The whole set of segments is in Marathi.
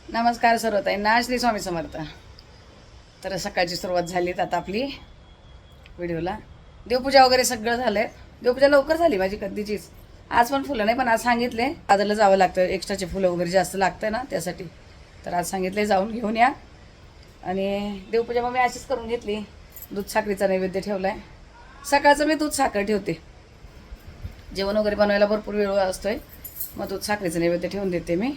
नमस्कार सर्वताईंना, श्री स्वामी समर्थ. तर सकाळची सुरुवात झालीत आता आपली व्हिडिओला. देवपूजा वगैरे सगळं झालंय. देवपूजा लवकर झाली माझी कधीचीच. आज पण फुलं नाही, पण आज सांगितले बाजारला जावं लागतं, एक्स्ट्राचे फुलं वगैरे जास्त लागतं ना त्यासाठी. तर आज सांगितले जाऊन घेऊन या. आणि देवपूजा मग मी अशीच करून घेतली. दूध साखरेचा नैवेद्य ठेवला आहे. सकाळचं मी दूध साखर ठेवते, जेवण वगैरे बनवायला भरपूर वेळ असतोय, मग दूध साखरेचं नैवेद्य ठेवून देते मी.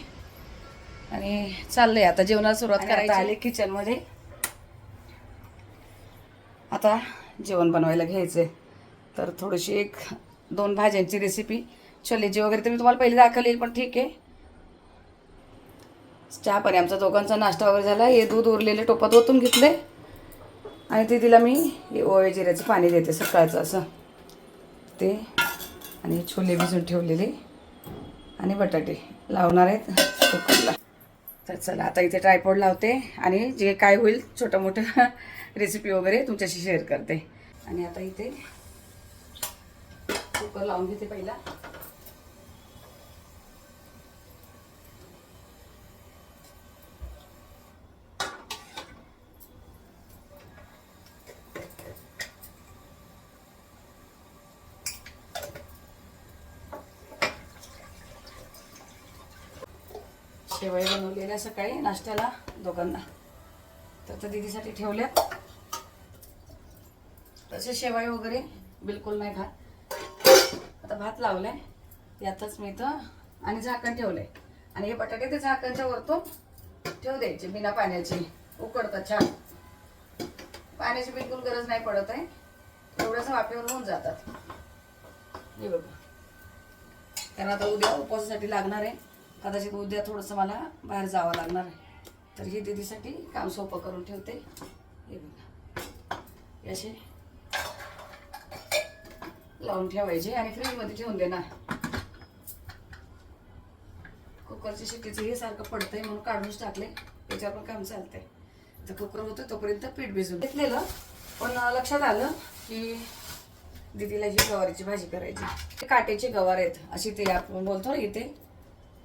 आणि चाललंय आता जेवणाला सुरुवात करायची. आले किचनमध्ये, आता जेवण बनवायला घ्यायचंय. तर थोडीशी 1-2 भाज्यांची रेसिपी, छोलेची वगैरे तर मी तुम्हाला पहिले दाखवली, पण ठीक आहे. चहा पाणी आमचा दोघांचा नाश्ता वगैरे झाला. हे दूध उरलेले टोपात ओतून घेतले आणि ते तिला मी ओवे जिऱ्याचं पाणी देते सकाळचं असं ते. आणि छोले भिजून ठेवलेले आणि बटाटे लावणार आहेत कुकरला. तर चला आता इथे ट्रायपॉड लावते आणि जे काय होईल छोटं मोठं रेसिपी वगैरे तुमच्याशी शेअर करते. आणि आता इथे कुकर लावून घेते पहिला. शेवया बनवलेल्या सकाळी नाश्त्याला दोघांना, तर दीदीसाठी ठेवल्या. तसे शेवया वगैरे बिलकुल नाही खात. आता भात लावलाय यातच मी तर, आणि झाकण ठेवलंय. आणि हे बटाटे ते झाकणच्या वरतून ठेवू द्यायचे बिना पाण्याचे, उकडतात छान. पाण्याची बिलकुल गरज नाही पडत आहे, एवढ्याच वाफेवर होऊन जातात. हे बघा, कारण आता उद्या उपवासासाठी लागणार आहे. कदाचित उद्या थोडंसं मला बाहेर जावं लागणार आहे, तर ही दीदीसाठी काम सोपं करून ठेवते. हे बघा, असे लावून ठेवायचे आणि फ्रीजमध्ये ठेवून देणार. कुकरची शिट्टीचं हे सारखं पडतंय म्हणून काढूनच टाकले, त्याच्यावर पण काम चालतंय. तर कुकर होतं तोपर्यंत पीठ भिजून घेतलेलं, पण लक्षात आलं की दीदीला ही गवारीची भाजी करायची. ते काट्याचे गवार आहेत, अशी ते आपण बोलतो ना इथे,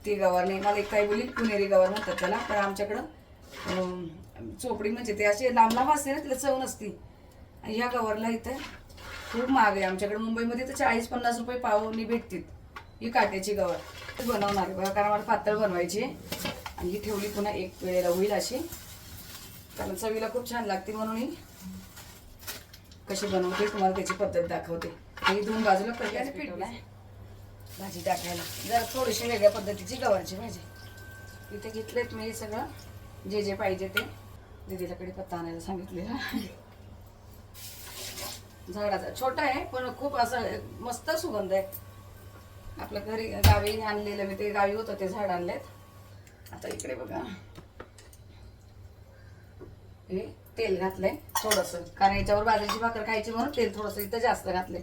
ती गवार नाही. मला एक काय बोलली, पुणेरी गवार म्हणतात त्याला. तर आमच्याकडं चोपडी म्हणजे ते असे लांब लांब असते ना, तिला चव नसती. आणि ह्या गवारला इथं खूप महाग आहे. आमच्याकडे मुंबईमध्ये तर 40-50 रुपये पावनी भेटतील ही काट्याची गवार. बनवणार आहे बघा, कारण मला पातळ बनवायची आहे. आणि ही ठेवली पुन्हा एक वेळेला होईल अशी, कारण चवीला खूप छान लागते. म्हणून ही कशी बनवते तुम्हाला त्याची पद्धत दाखवते. ही दोन बाजूला पहिल्याने पिठवलाय भाजी टाकायला, जरा थोडीशी वेगळ्या पद्धतीची गवारची भाजी. इथे घेतलेत मी सगळं जे जे पाहिजे ते. दीदीला कढीपत्ता आणायला सांगितलेला. झाडाचा छोटा आहे पण खूप असा मस्त सुगंध आहे. आपल्या घरी गावी आणलेलं मी, ते गावी होतं ते झाड आणलेत. आता इकडे बघा, हे तेल घातलंय थोडंसं, कारण याच्यावर बाजरीची भाकर खायची म्हणून तेल थोडंसं इथं जास्त घातलंय.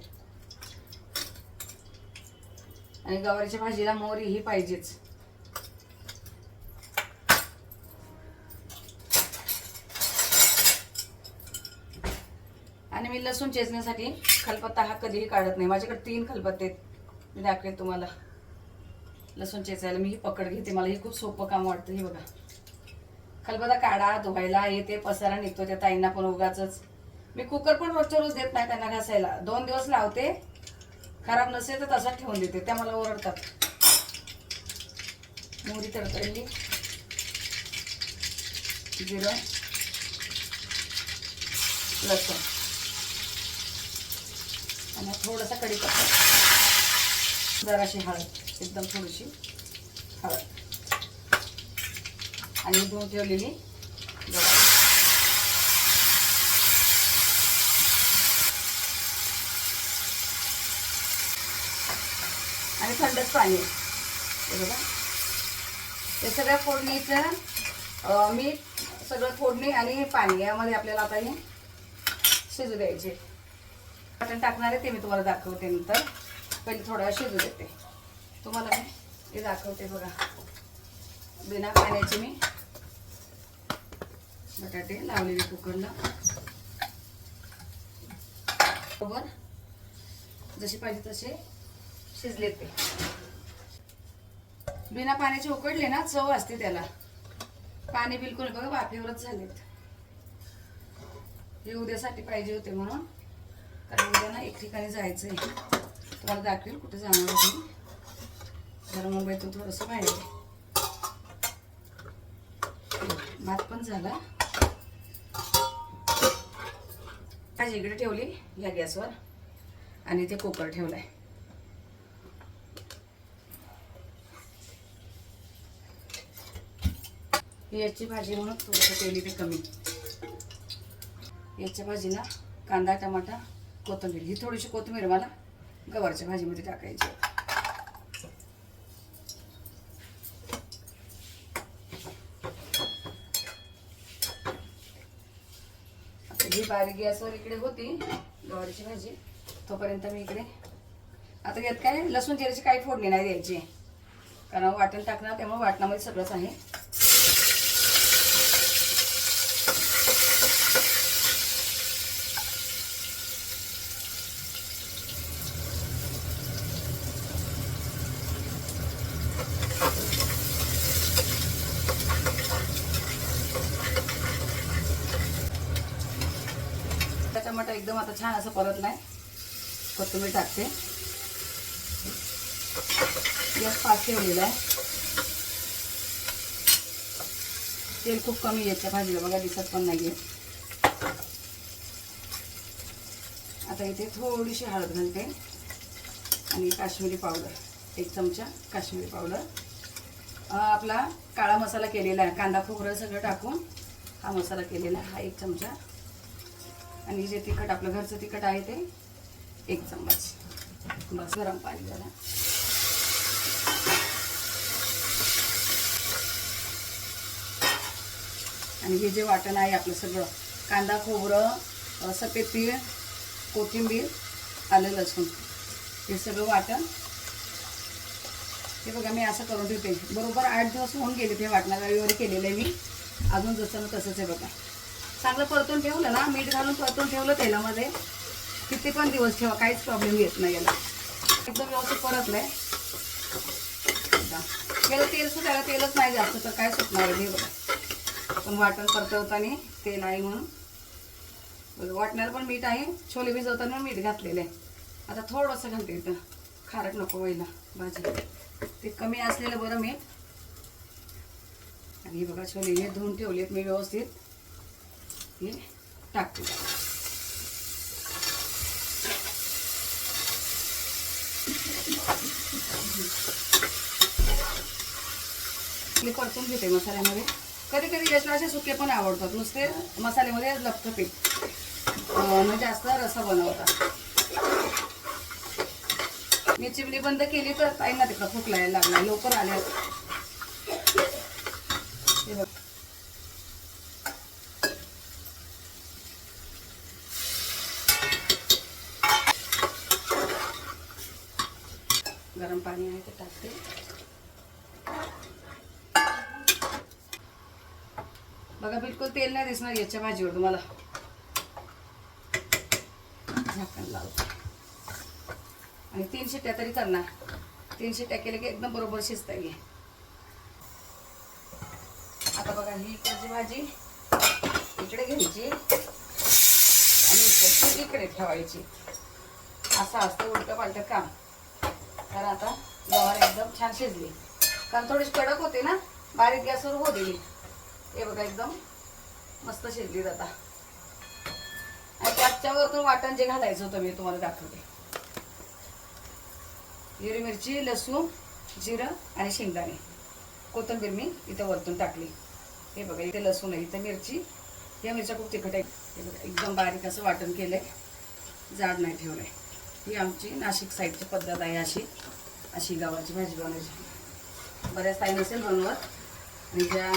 आणि गवारीच्या भाजीला मोहरी ही पाहिजेच. आणि मी लसूण चेचण्यासाठी खलबत्ता हा कधीही काढत नाही. माझ्याकडे 3 खलबत्ते आहेत, मी दाखवेन तुम्हाला. लसूण चेचायला मी ही पकड घेते, मला ही खूप सोपं काम वाटतं. हे बघा, खलबत्ता काढा, धुवायला येते, पसारा निघतो त्या ताईंना पण उगाचच. मी कुकर पण रोजच्या रोज देत नाही त्यांना घासायला. 2 दिवस लावते, खराब नसेल तर तसाच ठेवून देते, त्या मला ओरडतात. मोहरी तडतडली, जिरं, लसूण आणि थोडासा कढीपत्ता, जराशी हळद, एकदम थोडीशी हळद, आणि धुवून ठेवलेली गवार. आणि थंडच पाणी हे बघा. हे सगळ्या फोडणीचं मीठ, सगळं फोडणी आणि पाणी यामध्ये आपल्याला आता हे शिजू द्यायचे. मटण टाकणार आहे ते मी तुम्हाला दाखवते नंतर. पहिले थोडा शिजू देते, तुम्हाला मी हे दाखवते. बघा, बिना पाण्याचे मी बटाटे लावलेले कुकरला. बरोबर जसे पाहिजे तसे शिजले ते. बिना पाण्याचे उकडले ना चव असते त्याला. पाणी बिलकुल बघा वाफेवरच झालेत. हे उद्यासाठी पाहिजे होते म्हणून, कारण उद्या ना एक ठिकाणी जायचंय. तुम्हाला दाखवेल कुठे जाणार होती. जरा मुंबईतून थोडंसं बाहेर. भात पण झाला. भाजी इकडे ठेवली या गॅसवर आणि ते कुकर ठेवलाय. याची भाजी म्हणून थोडंसं तेल इथे कमी. याच्या भाजीला कांदा, टमाटा, कोथिंबीर. ही थोडीशी कोथिंबीर मला गवारच्या भाजीमध्ये टाकायची. आता ही बारीक गॅसवर इकडे होती गवारीची भाजी, तोपर्यंत मी इकडे आता यात काय लसूण जिऱ्याची काही फोडणी नाही द्यायची, कारण वाटण टाकणार त्यामुळे वाटणामध्ये सगळंच आहे. टमाटा एकदम आता छान असं परतलाय. कोथिंबीर टाकते. गॅस फास्ट ठेवलेला आहे. तेल खूप कमी याच्या भाजीला बघा, दिसत पण नाहीये. आता इथे थोडीशी हळद घालते आणि काश्मीरी पावडर, 1 चमचा काश्मीरी पावडर. आपला काळा मसाला केलेला आहे, कांदा खोबरं सगळं टाकून हा मसाला केलेला आहे, हा 1 चमचा. आणि जे तिखट आपलं घरचं तिखट आहे ते 1 चम्मच. बस गरम पाणी जरा. आणि हे जे वाटण आहे आपलं सगळं, कांदा खोबरं, सफेद तीळ, कोथिंबीर, आलं लसूण, हे सगळं वाटण. हे बघा मी असं करून ठेवते. बरोबर 8 दिवस होऊन गेले ते वाटणं. रविवारी केलेलं आहे मी, अजून जसं ना तसंच आहे बघा. चांगलं परतून ठेवलं ना, मीठ घालून परतून ठेवलं तेलामध्ये, किती पण दिवस ठेवा काहीच प्रॉब्लेम येत नाही याला. एकदम व्यवस्थित परतलंय. याला तेल सुटायला तेलच नाही जास्त तर काय सुटणार आहे बघा. पण वाटण परतवताना तेल आहे म्हणून बघा. वाटण्याला पण मीठ आहे, छोले भिजवताना मीठ घातलेलं आहे. आता थोडंसं घालते इथं, खारट नको व्हायला भाजी, ते कमी असलेलं बरं मीठ. आणि बघा छोले हे धुवून ठेवलेत मी व्यवस्थित, हे टाकते. परतून घेते मसाल्यामध्ये. कधी कधी याचे असे सुके पण आवडतात, नुसते मसाल्यामध्ये लपतं पीठ, म्हणजे जास्त रस्सा बनवतात. मी चिमणी बंद केली तर ताईंना तिकडं भूक लागायला लागला, लवकर आल्या. गरम पाणी आहे ते टाकते. बघा बिलकुल तेल नाही दिसणार याच्या भाजीवर तुम्हाला. झाकण लावते आणि 3 शिट्ट्या तरी करणार. 3 शिट्ट्या केल्या की एकदम बरोबर शिजता येईल. आता बघा ही इकडची भाजी इकडे घ्यायची आणि इकडची इकडे ठेवायची. असं असतं उलटं पालटं काम. तर आता गवार एकदम छान शिजली, कारण थोडीशी कडक होते ना, बारीक गॅसवर हो दिली. हे बघा एकदम मस्त शिजली आता. आणि त्याच्या वरतून वाटण जे घालायचं होतं मी तुम्हाला दाखवते. हिरवी मिरची, लसूण, जिरं आणि शेंगदाणे, कोथिंबीर मी इथं वरतून टाकली. हे बघा इथे लसूण आहे, इथं मिरची. या मिरच्या खूप तिखट आहे. हे बघा एकदम बारीक असं वाटण केलंय, जाड नाही ठेवलंय. ही आमची नाशिक साईडची पद्धत आहे, अशी गवारची भाजी बनवायची. बऱ्याच ताई नसेल बनवत, आणि ज्या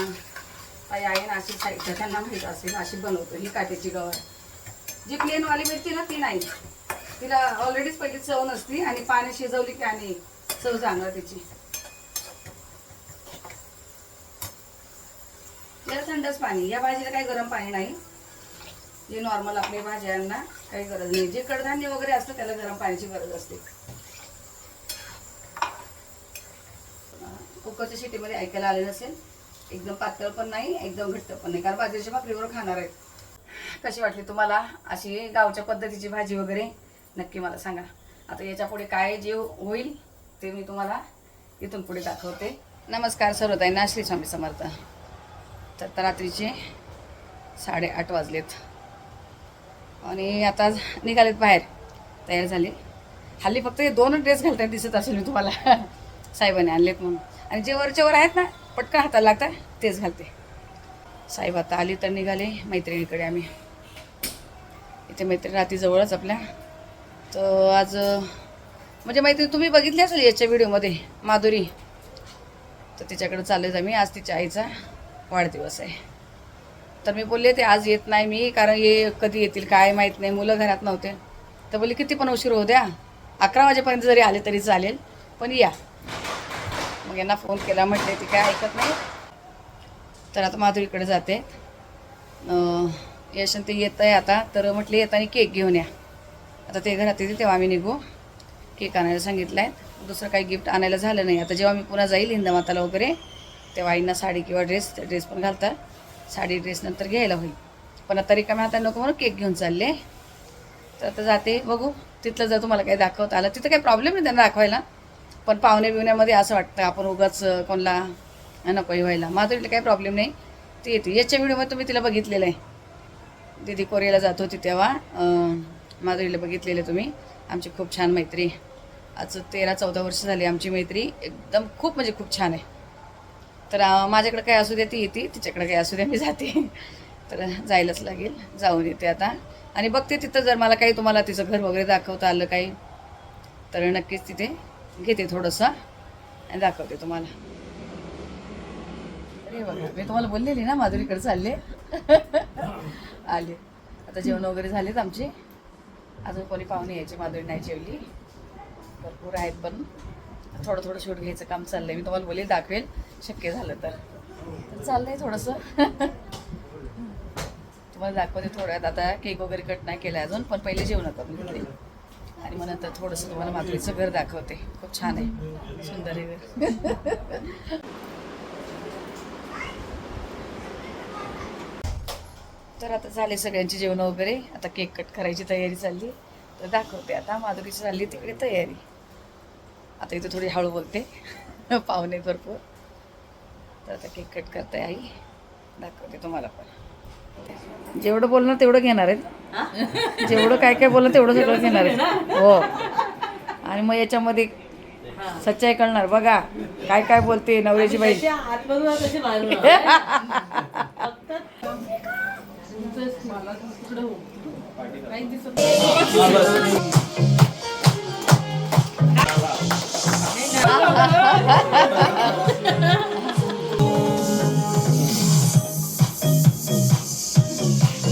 ताई आहे नाशिक साईडच्या त्यांना माहीत असेल अशी बनवतो. ही काट्याची गवार. जी प्लेनवाली मिरची ना ती नाही, तिला ऑलरेडीच पहिली चव नसती आणि पाणी शिजवली की आणि चव जाणार त्याची. याला थंडच पाणी, या भाजीला काही गरम पाणी नाही. जे नॉर्मल आपल्या भाज्यांना काही गरज नाही. जे कडधान्य वगैरे असतं त्याला गरम पाण्याची गरज असते. कुकरच्या शिटीमध्ये ऐकायला आले नसेल एकदम पातळ पण नाही, एकदम घट्ट पण नाही, कारण बाजरीच्या भाकरीवर खाणार आहेत. कशी वाटली तुम्हाला अशी गावच्या पद्धतीची भाजी वगैरे? नक्की मला सांगा. आता याच्या पुढे काय जे होईल ते मी तुम्हाला इथून पुढे दाखवते. नमस्कार सर्वताईंना, श्री स्वामी समर्थ. तर रात्रीचे 8:30 वाजलेत आणि आता निघालेत बाहेर, तयार झाले. हल्ली फक्त हे 2 ड्रेस घालताना दिसत असेल मी तुम्हाला. साहेबांनी आणलेत म्हणून, आणि जे वरच्यावर आहेत ना पटकन हाताला लागतात तेच घालते. साहेब आता आली तर निघाले मैत्रिणीकडे. आम्ही इथे मैत्रीण रात्री जवळच आपल्या. तर आज म्हणजे मैत्रीण तुम्ही बघितली असेल याच्या व्हिडिओमध्ये, माधुरी. तर तिच्याकडे चाललेच आम्ही. आज तिच्या आईचा वाढदिवस आहे. तर मी बोलले ते आज येत नाही मी, कारण हे कधी येतील काय माहीत नाही, मुलं घरात नव्हते. तर बोलले किती पण उशीर होऊ द्या, 11 वाजेपर्यंत जरी आले तरी चालेल, पण या. मग यांना फोन केला, म्हटले ती काय ऐकत नाही. तर आता माधुरीकडे जाते. यशन ते येत आहे आता, तर म्हटले येताना केक घेऊन या. आता ते घरात येतील तेव्हा आम्ही निघू. केक आणायला सांगितलं आहे. दुसरं काही गिफ्ट आणायला झालं नाही. आता जेव्हा मी पुन्हा जाईल हिंदमाताला वगैरे, तेव्हा आईंना साडी किंवा ड्रेस पण घालतात. साडी ड्रेस नंतर घ्यायला होईल, पण आता रिकाम्या हाताने नको म्हणून केक घेऊन चालले. तर आता जाते, बघू तिथलं जर तुम्हाला काही दाखवता आलं. तिथं काही प्रॉब्लेम नाही त्यांना दाखवायला, पण पाहुणे बिवण्यामध्ये असं वाटतं आपण उगाच कोणाला नको व्हायला. माधुरीला काही प्रॉब्लेम नाही, ती येते. याच्या व्हिडिओमध्ये तुम्ही तिला बघितलेलं आहे, दीदी कोरियाला जात होती तेव्हा माधुरीला बघितलेलं तुम्ही. आमची खूप छान मैत्री. आज 13-14 वर्ष झाली आमची मैत्री. एकदम खूप म्हणजे खूप छान आहे. तर माझ्याकडे काय असू द्या ती येते, तिच्याकडे काय असू द्या मी जाते. तर जायलाच लागेल, जाऊन येते आता. आणि बघते तिथं जर मला काही तुम्हाला तिचं घर वगैरे दाखवता आलं काही, तर नक्कीच तिथे घेते थोडंसं आणि दाखवते तुम्हाला. अरे बघा, मी तुम्हाला बोललेली ना माधुरीकडे चालले. आले. आता जेवण वगैरे झालेत आमचे. अजून कोणी पाहुणे यायचे, माधुरी नाही जेवली. भरपूर आहेत, पण थोडं थोडं शूट घ्यायचं काम चाललंय. मी तुम्हाला बोलले दाखवेल शक्य झालं तर. चाललंय थोडंसं. तुम्हाला दाखवते थोड्यात. आता केक वगैरे कट नाही केला अजून, पण पहिले जेवण करून घेतले आणि मग नंतर थोडंसं तुम्हाला माधुरीचं घर दाखवते. खूप छान आहे, सुंदर आहे घर. तर आता झाले सगळ्यांची जेवण वगैरे. आता केक कट करायची तयारी चालली, तर दाखवते. आता माधुरीची चालली तिकडे तयारी. आता इथे थोडी हळू बोलते, पाहुणे भरपूर. तर आता केक कट करते आई, दाखवते तुम्हाला. पण जेवढं बोलणार तेवढं घेणार आहेत, जेवढं काय काय बोलणार तेवढं सगळं घेणार आहेत. हो, आणि मग याच्यामध्ये सच्चाई कळणार. बघा काय काय बोलते नवऱ्याची बाई.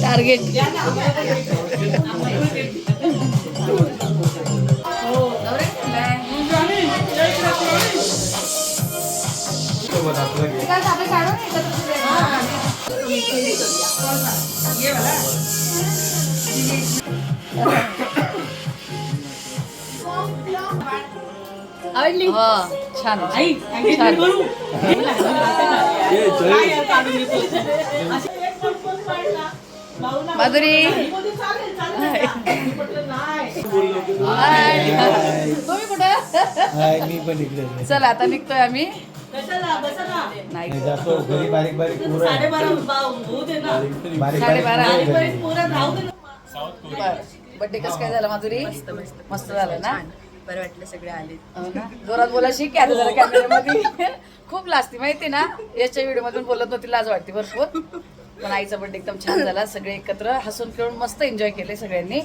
टार्गेट. आवडली? छान आई छान. करू. माधुरी तुम्ही कुठं? मी पण इकडे चला आता निघतोय आम्ही. कशाला बसायला? नाही जातो घरी बारीक बारीक पोरं आहे. 12:30 होऊ दे ना. बारीक 12:30. बारीक बारीक पोरं राहू दे ना. बर्थडे कसं काय झाला माधुरी? मस्त झालं ना? बरं वाटलं सगळे आले. हो ना? जोरात बोला शिक की आता जरा कॅमेऱ्यामध्ये. खूप लाजती माहिती ना, याच्या व्हिडिओ मधून बोलत नव्हती, लाज वाटते भरपूर. पण आईचा बर्थडे एकदम छान झाला. सगळे एकत्र हसून खेळून मस्त एन्जॉय केले सगळ्यांनी.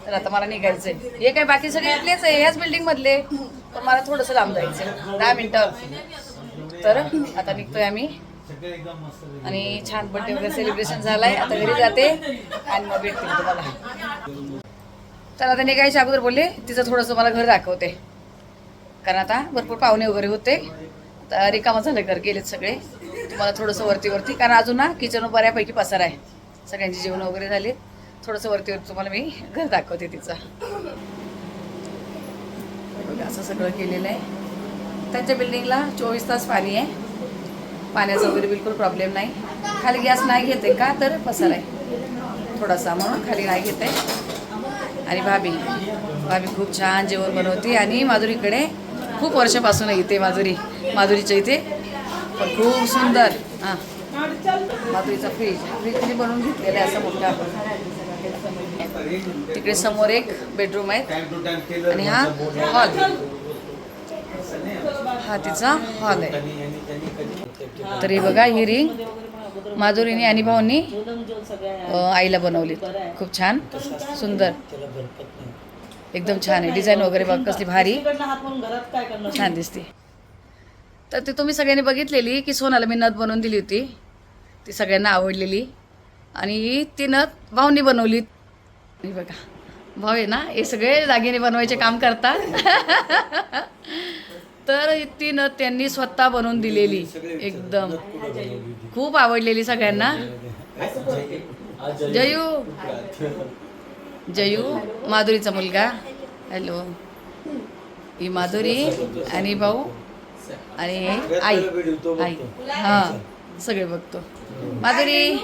तर आता मला निघायचंय. हे काय बाकी सगळे इथलेच आहे, याच बिल्डिंग मधले, पण मला थोडंसं लांब जायचं 10 मिनिटं. तर आता निघतोय आम्ही आणि छान बर्थडे वगैरे सेलिब्रेशन झालाय. आता घरी जाते आणि मग भेटते तुम्हाला. तर आता निघायच्या अगोदर बोलले तिचं थोडंसं मला घर दाखवते, कारण आता भरपूर पाहुणे वगैरे होते. तर रिकामं झालं, घर गेलेत सगळे. तुम्हाला थोडंसं वरती कारण अजून ना किचन बऱ्यापैकी पसार आहे. सगळ्यांची जेवण वगैरे झाली. थोडंसं वरती तुम्हाला मी घर दाखवते तिचं. असं सगळं केलेलं आहे. त्यांच्या बिल्डिंगला 24 तास पाणी आहे. पाण्याचा वगैरे बिलकुल प्रॉब्लेम नाही. खाली गॅस नाही घेते का तर पसार आहे थोडासा, म्हणून खाली नाही घेते. आणि भाभी खूप छान जेवण बनवते. आणि माधुरीकडे खूप वर्षापासून येते माधुरीच्या इथे, पण खूप सुंदर. हां, माधुरीचा फ्रीज बनवून घेतलेला आहे असा मोठा. तिकडे समोर एक बेडरूम आहे आणि हा हॉल, हा तिचा हॉल आहे. तर हे बघा, ही रिंग माधुरीने आणि भाऊनी आईला बनवली. खूप छान सुंदर, एकदम छान आहे. डिझाईन वगैरे बघ कसली भारी, छान दिसते. तर ते तुम्ही सगळ्यांनी बघितलेली की सोनाला मी नथ बनवून दिली होती, ती सगळ्यांना आवडलेली. आणि ती नथ भाऊनी बनवली. हे बघा, भाऊ आहे ना, हे सगळे दागिने बनवायचे काम करतात. तर ती नथ त्यांनी स्वतः बनवून दिलेली, एकदम खूप आवडलेली सगळ्यांना. जयू माधुरीचा मुलगा. हॅलो, ही माधुरी आणि भाऊ आणि आई. हां, सगळे बघतो. माधुरी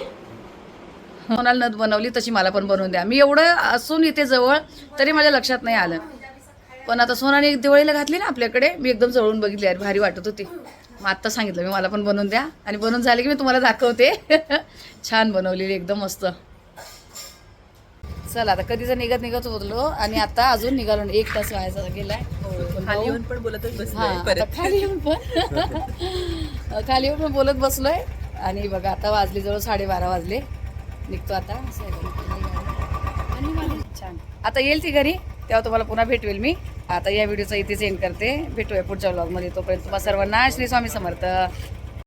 कोणाला नथ बनवली तशी मला पण बनवून द्या. मी एवढं असून इथे जवळ तरी माझ्या लक्षात नाही आलं, पण आता सोनाने एक दिवाळीला घातली ना आपल्याकडे, मी एकदम जवळून बघितली, अरे भारी वाटत होती. मग आत्ता सांगितलं मी मला पण बनवून द्या, आणि बनवून झाले की मी तुम्हाला दाखवते. छान बनवलेली, एकदम मस्त. चला आता कधीचा निघत होतो आणि आता अजून निघालो. 1 तास व्हायचा गेलाय. खाली येऊन पण बोलतच बसलोय. हां, आता खाली येऊन पण बोलत बसलोय. आणि बघा आता वाजले जवळ 12:30 वाजले. निघतो आता. छान, आता येईल ती घरी तेव्हा तुम्हाला पुन्हा भेटवेल मी. आता या व्हिडिओचा इथेच एंड करते. भेटूया पुढच्या व्लॉगमध्ये. तोपर्यंत तुम्हाला सर्वांना श्री स्वामी समर्थ.